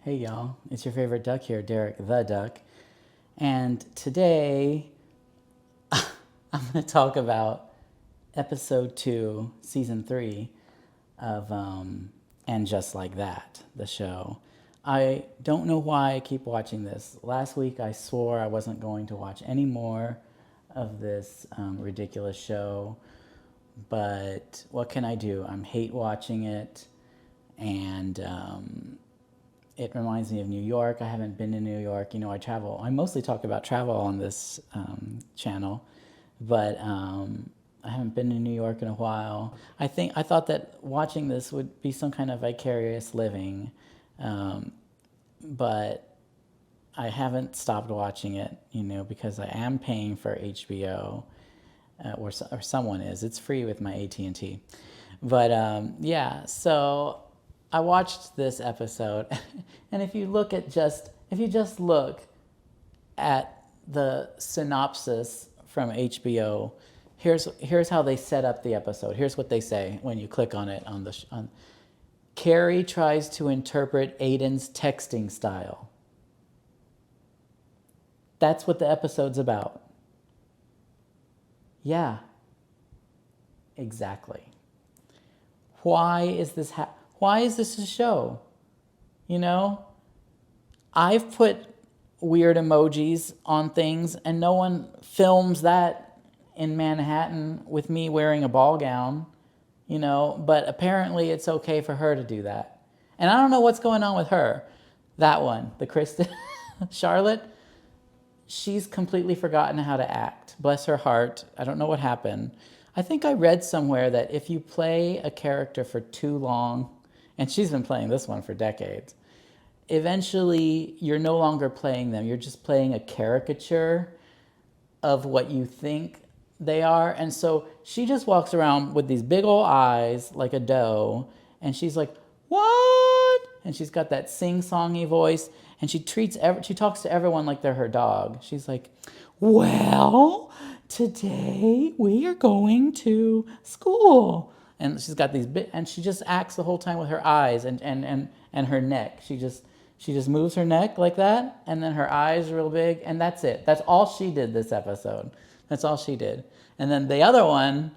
Hey y'all, it's your favorite duck here, Derek the Duck. And today I'm going to talk about episode 2, season 3 of And Just Like That, the show. I don't know why I keep watching this. Last week I swore I wasn't going to watch any more of this ridiculous show, but what can I do? I'm hate watching it, and it reminds me of New York. I haven't been to New York. I travel. I mostly talk about travel on this channel, but I haven't been to New York in a while. I thought that watching this would be some kind of vicarious living, but I haven't stopped watching it. Because I am paying for HBO, or someone is. It's free with my AT&T. But yeah, so I watched this episode, and if you just look at the synopsis from HBO, here's how they set up the episode. Here's what they say when you click on it on Carrie tries to interpret Aiden's texting style. That's what the episode's about. Yeah, exactly. Why is this a show? You know, I've put weird emojis on things, and no one films that in Manhattan with me wearing a ball gown, but apparently it's okay for her to do that. And I don't know what's going on with her. That one, the Kristen, Charlotte, she's completely forgotten how to act. Bless her heart. I don't know what happened. I think I read somewhere that if you play a character for too long, and she's been playing this one for decades, eventually you're no longer playing them. You're just playing a caricature of what you think they are. And so she just walks around with these big old eyes like a doe, and she's like, "What?" And she's got that sing-songy voice, and she talks to everyone like they're her dog. She's like, "Well, today we are going to school." And she's got and she just acts the whole time with her eyes and her neck. She just moves her neck like that, and then her eyes are real big, and that's it. That's all she did this episode. That's all she did. And then the other one,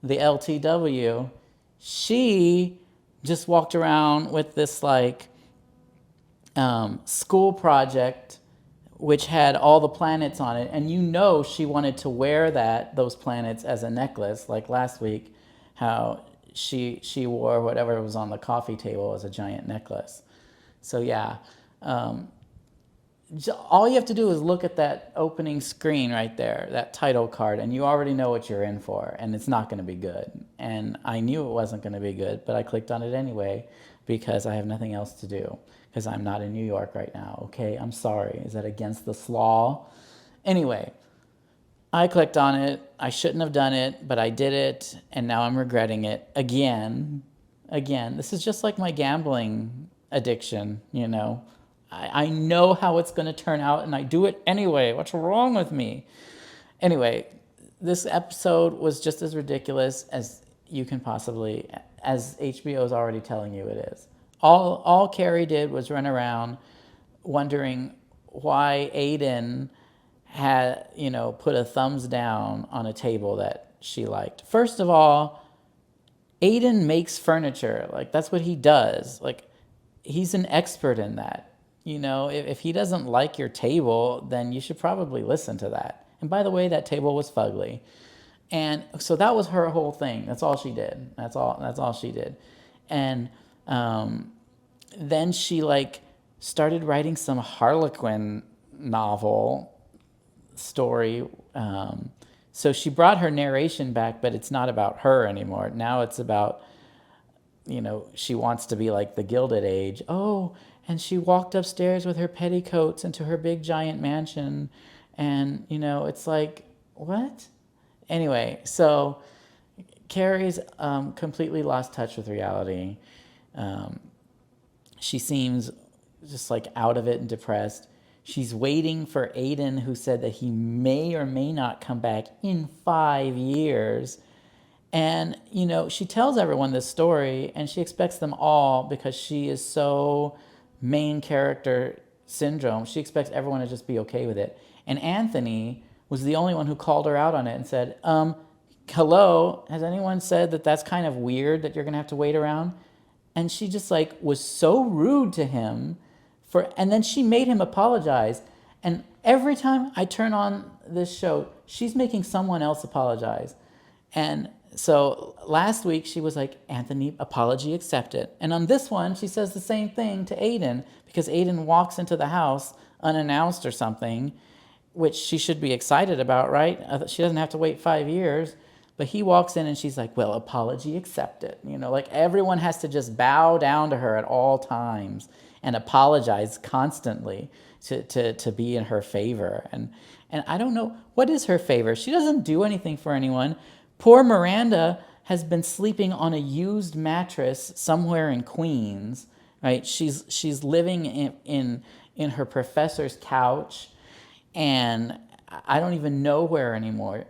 the LTW, she just walked around with this school project which had all the planets on it, and she wanted to wear those planets as a necklace, like last week, how she wore whatever was on the coffee table as a giant necklace. So yeah, all you have to do is look at that opening screen right there, that title card, and you already know what you're in for, and it's not going to be good. And I knew it wasn't going to be good, but I clicked on it anyway because I have nothing else to do, because I'm not in New York right now. Okay, I'm sorry. Is that against the law? Anyway, I clicked on it. I shouldn't have done it, but I did it, and now I'm regretting it again. This is just like my gambling addiction. I know how it's going to turn out, and I do it anyway. What's wrong with me? Anyway, this episode was just as ridiculous as as HBO is already telling you it is. All Carrie did was run around wondering why Aiden had, put a thumbs down on a table that she liked. First of all, Aiden makes furniture. Like, that's what he does. Like, he's an expert in that. If he doesn't like your table, then you should probably listen to that. And by the way, that table was fugly. And so that was her whole thing. That's all she did. That's all she did. And then she started writing some Harlequin novel story. So she brought her narration back, but it's not about her anymore. Now it's about, she wants to be like the Gilded Age. Oh, and she walked upstairs with her petticoats into her big giant mansion. And, it's like, what? Anyway, so Carrie's completely lost touch with reality. She seems just out of it and depressed. She's waiting for Aiden, who said that he may or may not come back in 5 years. And, she tells everyone this story, and she expects them all, because she is so main character syndrome. She expects everyone to just be okay with it. And Anthony was the only one who called her out on it and said, hello, has anyone said that that's kind of weird that you're going to have to wait around? And she just like was so rude to him and then she made him apologize. And every time I turn on this show, she's making someone else apologize. And so last week she was like, Anthony, apology accepted. And on this one, she says the same thing to Aiden because Aiden walks into the house unannounced or something, which she should be excited about, right? She doesn't have to wait 5 years. But he walks in and she's like, well, apology accepted. Like everyone has to just bow down to her at all times and apologize constantly to be in her favor. And I don't know, what is her favor? She doesn't do anything for anyone. Poor Miranda has been sleeping on a used mattress somewhere in Queens, right? She's living in her professor's couch, and I don't even know where anymore.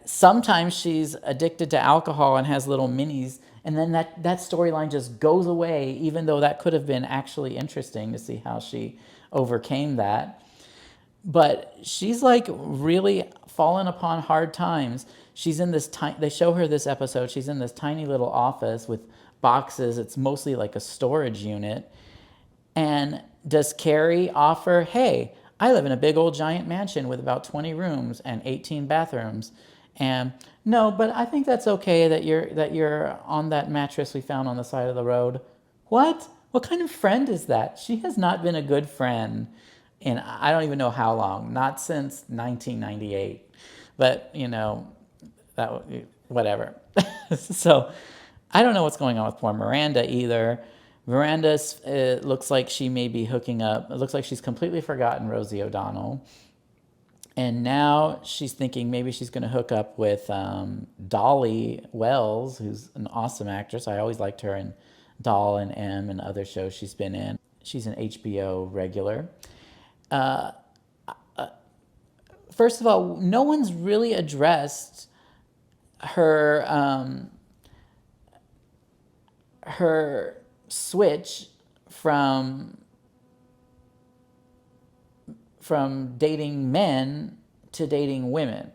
Sometimes she's addicted to alcohol and has little minis, and then that storyline just goes away, even though that could have been actually interesting to see how she overcame that. But she's like really fallen upon hard times. She's in this they show her this episode. She's in this tiny little office with boxes. It's mostly like a storage unit. And does Carrie offer, hey, I live in a big old giant mansion with about 20 rooms and 18 bathrooms. And no, but I think that's okay that you're on that mattress we found on the side of the road. What? What kind of friend is that? She has not been a good friend in I don't even know how long, not since 1998. But, that whatever. So I don't know what's going on with poor Miranda either. Miranda looks like she may be hooking up. It looks like she's completely forgotten Rosie O'Donnell. And now she's thinking maybe she's going to hook up with Dolly Wells, who's an awesome actress. I always liked her in Doll and M and other shows she's been in. She's an HBO regular. First of all, no one's really addressed her switch from dating men to dating women.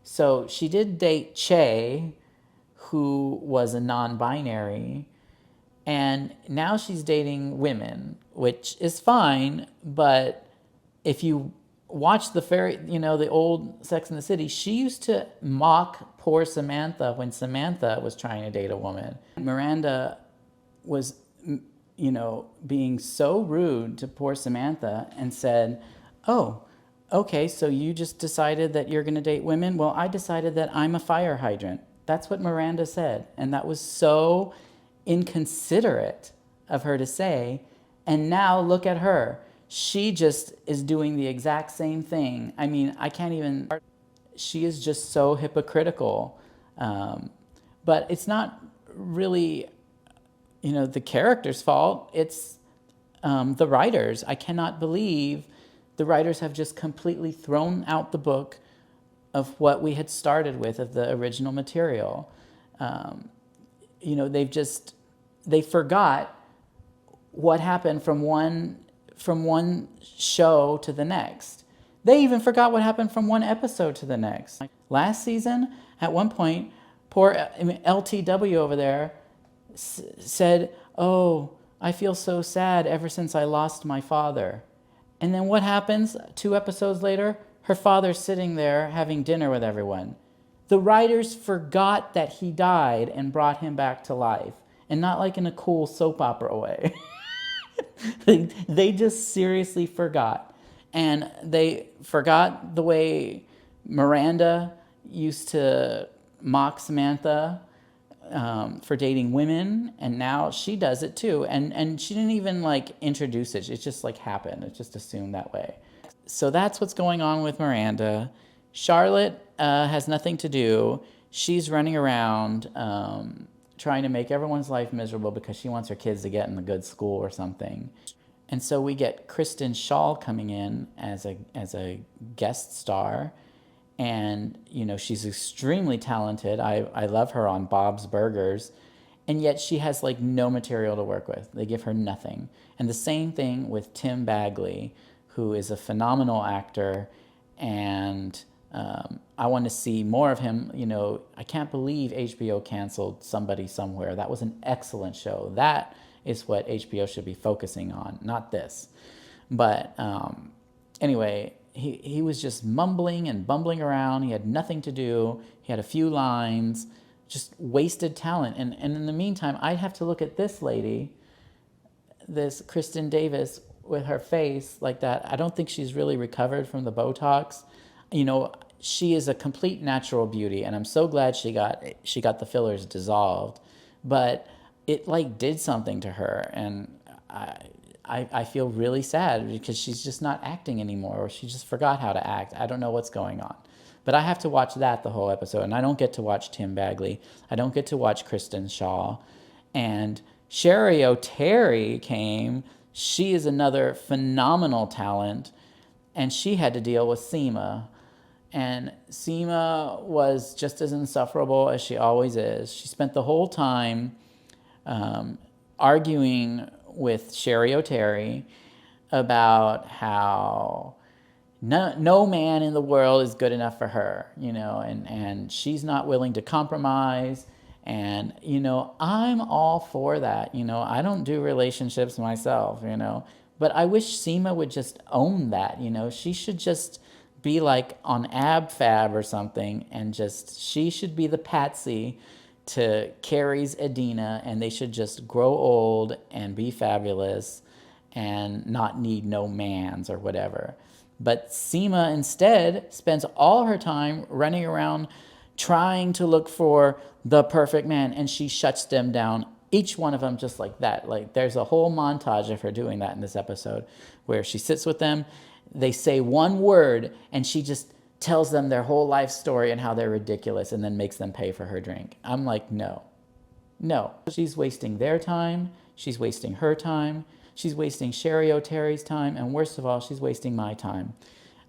So she did date Che, who was a non-binary, and now she's dating women, which is fine. But if you watch the old Sex and the City, she used to mock poor Samantha when Samantha was trying to date a woman. Miranda was, being so rude to poor Samantha and said, oh, okay, so you just decided that you're going to date women? Well, I decided that I'm a fire hydrant. That's what Miranda said. And that was so inconsiderate of her to say. And now look at her. She just is doing the exact same thing. I mean, I can't even... She is just so hypocritical. But it's not really, the character's fault. It's the writers. I cannot believe the writers have just completely thrown out the book of what we had started with, of the original material. They forgot what happened from one show to the next. They even forgot what happened from one episode to the next. Last season, at one point, poor LTW over there said, oh, I feel so sad ever since I lost my father. And then what happens 2 episodes later? Her father's sitting there having dinner with everyone. The writers forgot that he died and brought him back to life. And not like in a cool soap opera way. They just seriously forgot. And they forgot the way Miranda used to mock Samantha for dating women, and now she does it too. And she didn't even introduce it. It just happened. It's just assumed that way. So that's what's going on with Miranda. Charlotte has nothing to do. She's running around trying to make everyone's life miserable because she wants her kids to get in a good school or something. And so we get Kristen Schaal coming in as a guest star. And, she's extremely talented. I love her on Bob's Burgers. and yet she has like no material to work with. They give her nothing. And the same thing with Tim Bagley, who is a phenomenal actor, and I want to see more of him. You know, I can't believe HBO canceled Somebody Somewhere. That was an excellent show. That is what HBO should be focusing on, not this. But anyway, he was just mumbling and bumbling around. He had nothing to do. He had a few lines, just wasted talent. And in the meantime, I'd have to look at this lady, this Kristen Davis, with her face like that. I don't think she's really recovered from the Botox. You know, she is a complete natural beauty, and I'm so glad she got the fillers dissolved. But it like did something to her, and I feel really sad because she's just not acting anymore, or she just forgot how to act. I don't know what's going on. But I have to watch that the whole episode, and I don't get to watch Tim Bagley. I don't get to watch Kristen Shaw. And Sherry O'Terry came. She is another phenomenal talent, and she had to deal with Sema. And Sema was just as insufferable as she always is. She spent the whole time arguing with Sherry O'Terry about how no man in the world is good enough for her, you know, and she's not willing to compromise. And, you know, I'm all for that. You know, I don't do relationships myself, you know, but I wish Sema would just own that. You know, she should just be like on AbFab or something, and just, she should be the patsy to Carrie's Adina, and they should just grow old and be fabulous and not need no mans or whatever. But Sema instead spends all her time running around trying to look for the perfect man, and she shuts them down, each one of them, just like that. Like, there's a whole montage of her doing that in this episode, where she sits with them, they say one word, and she just tells them their whole life story and how they're ridiculous, and then makes them pay for her drink. I'm like, no. She's wasting their time, she's wasting her time, she's wasting Sherry O'Terry's time, and worst of all, she's wasting my time.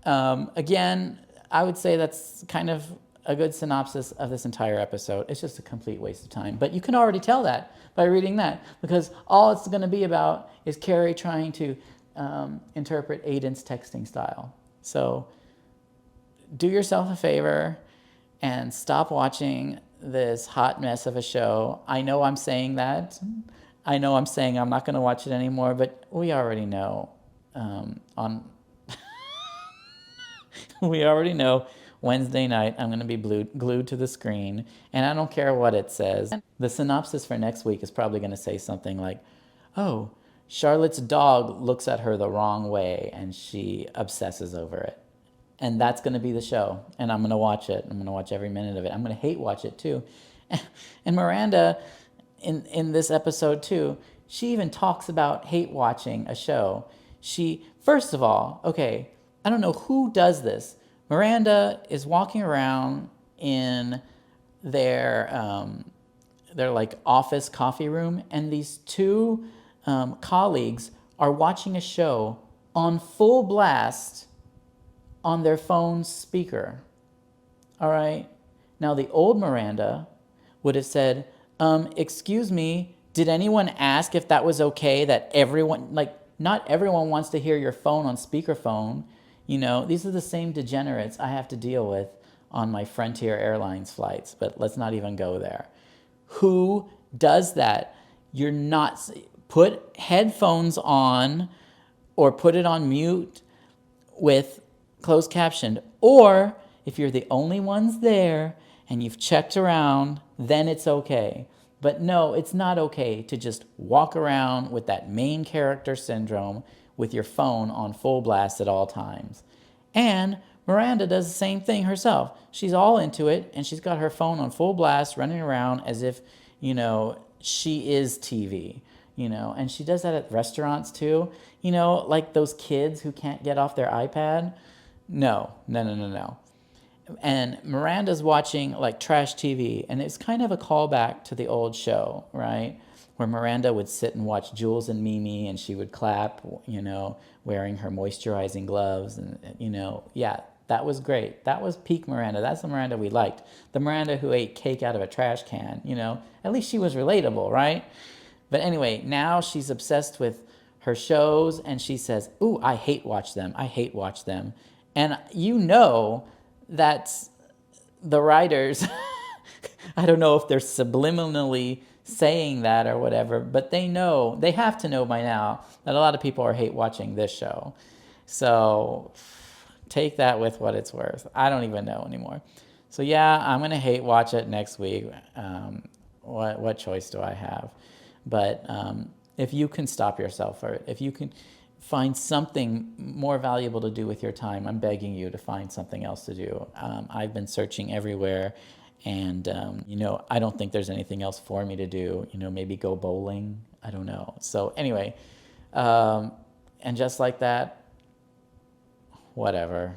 Again, I would say that's kind of a good synopsis of this entire episode. It's just a complete waste of time. But you can already tell that by reading that, because all it's going to be about is Carrie trying to interpret Aiden's texting style. So do yourself a favor and stop watching this hot mess of a show. I know I'm saying that. I know I'm saying I'm not going to watch it anymore, but we already know we already know Wednesday night I'm going to be glued to the screen, and I don't care what it says. The synopsis for next week is probably going to say something like, oh, Charlotte's dog looks at her the wrong way and she obsesses over it. And that's going to be the show, and I'm going to watch it. I'm going to watch every minute of it. I'm going to hate watch it too. And Miranda, in this episode too, she even talks about hate watching a show. She, first of all, okay, I don't know who does this. Miranda is walking around in their like office coffee room, and these two colleagues are watching a show on full blast on their phone's speaker. All right. Now, the old Miranda would have said, excuse me, did anyone ask if that was okay? That everyone, like, not everyone wants to hear your phone on speakerphone. You know, these are the same degenerates I have to deal with on my Frontier Airlines flights, but let's not even go there. Who does that? You're not, put headphones on or put it on mute with closed captioned, or if you're the only ones there and you've checked around, then it's okay. But no, it's not okay to just walk around with that main character syndrome with your phone on full blast at all times. And Miranda does the same thing herself. She's all into it, and she's got her phone on full blast running around as if, you know, she is TV. You know, and she does that at restaurants too. You know, like those kids who can't get off their iPad. No. And Miranda's watching like trash TV, and it's kind of a callback to the old show, right? Where Miranda would sit and watch Jules and Mimi, and she would clap, you know, wearing her moisturizing gloves, and, you know, yeah, That was great. That was peak Miranda. That's the Miranda we liked. The Miranda who ate cake out of a trash can, you know. At least she was relatable, right? But anyway, now she's obsessed with her shows and she says, "Ooh, I hate watch them. I hate watch them." And you know that's the writers, I don't know if they're subliminally saying that or whatever, but they know, they have to know by now that a lot of people are hate watching this show. So take that with what it's worth. I don't even know anymore. So yeah, I'm gonna hate watch it next week. What choice do I have? But if you can stop yourself, or if you can find something more valuable to do with your time, I'm begging you to find something else to do. I've been searching everywhere, and I don't think there's anything else for me to do. Maybe go bowling. I don't know. So anyway, and just like that, whatever.